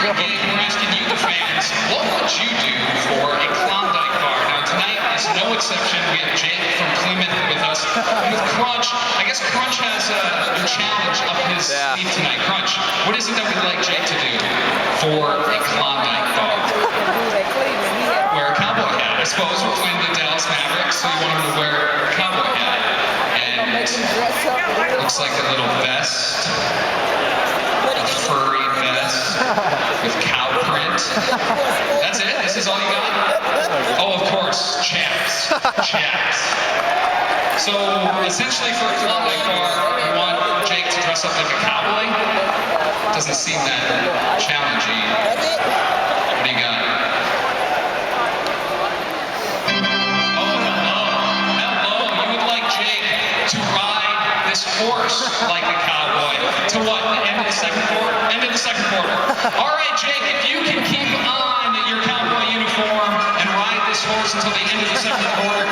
right, Gabe, we're asking you, the fans, what would you do for a Klondike bar? Now, tonight is no exception. We have Jake from Plymouth with us. And with Crunch, I guess Crunch has a challenge up his sleeve tonight. Crunch, what is it that we'd like Jake to do for a Klondike bar? Wear a cowboy hat. I suppose we're playing the Dallas Mavericks, so you want him to wear a cowboy hat. And looks like a little vest. A furry vest with cow print. That's it? This is all you got? Oh, of course, chaps. Chaps. So, essentially for a Klondike bar, you want Jake to dress up like a cowboy? Doesn't seem that challenging. What do you got? Oh, hello. You would like Jake to ride this horse like a cowboy. To what? The end of the second quarter? End of the second quarter. All right, Jake, if you can keep on your cowboy uniform and ride this horse until the end of the second quarter,